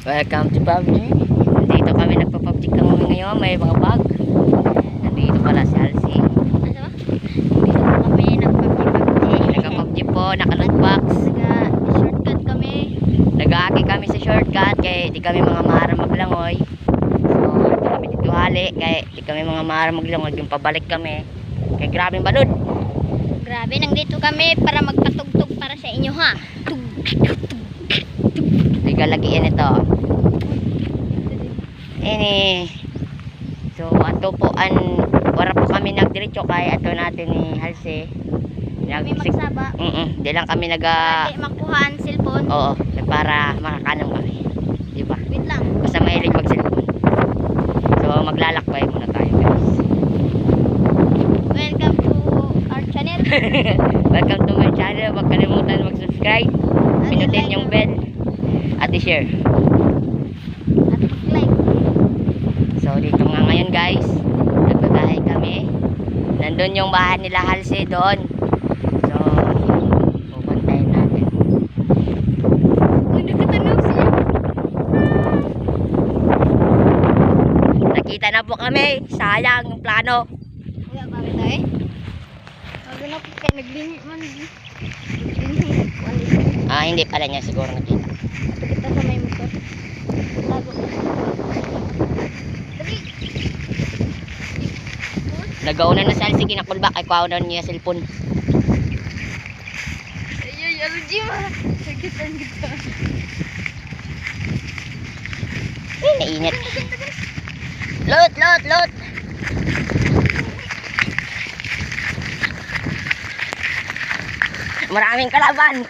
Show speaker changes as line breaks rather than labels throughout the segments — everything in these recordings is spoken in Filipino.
Welcome to PUBG. Nandito kami nagpa-PUBG kami ngayon. May mga bag. Nandito pala si Halsey.
Ano? Dito po kami nagpa-PUBG.
Nagpa-PUBG po, naka-lootbox.
Nag-shortcut kami.
Nag-aaki kami sa shortcut kaya di kami mga mahara maglangoy. So, ito kami dito hali kaya di kami mga mahara maglangoy. Yung pabalik kami. Kaya grabing balod.
Grabe, nandito kami para magpatugtog para sa inyo ha.
Tiga lagi yan ito. Ini. So, ato po wala po kami nagdiretso kaya ato natin ni Halsey.
Kami magsaba.
Di lang kami
Hindi makuha ang cellphone.
Oo, para makakanong kami. Di ba?
Wait lang.
Basta mahilig mag-cellphone. So, maglalakbay muna tayo, guys.
Welcome to our channel.
Welcome to my channel. Huwag kalimutan mag-subscribe. Pinutin yung bell. At i-share.
At mag-like.
So, dito nga ngayon, guys. Nagbabahay kami. Nandun yung bahay nila Halsey doon. So, pupuntahin natin.
Nagkatanaw siya.
Nakita na po kami. Sayang yung plano.
Wala ba rin tayo? Wala na po kayo nagbingi man. Nagbingi.
Hindi pala niya siguro nakita.
Kita sa may motor. Tago. Dali.
Nagauna na si Halsey kinakulbak. Ay kuha niya cellphone.
Ay, aluji mo. Sakitan kita.
Nainit. Lot, lot, lot. Maraming kalaban.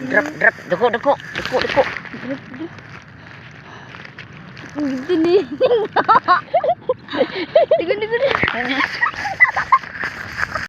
Drop, drop. Duko, duko. Duko, duko.
Ang ganda ni. Tigo.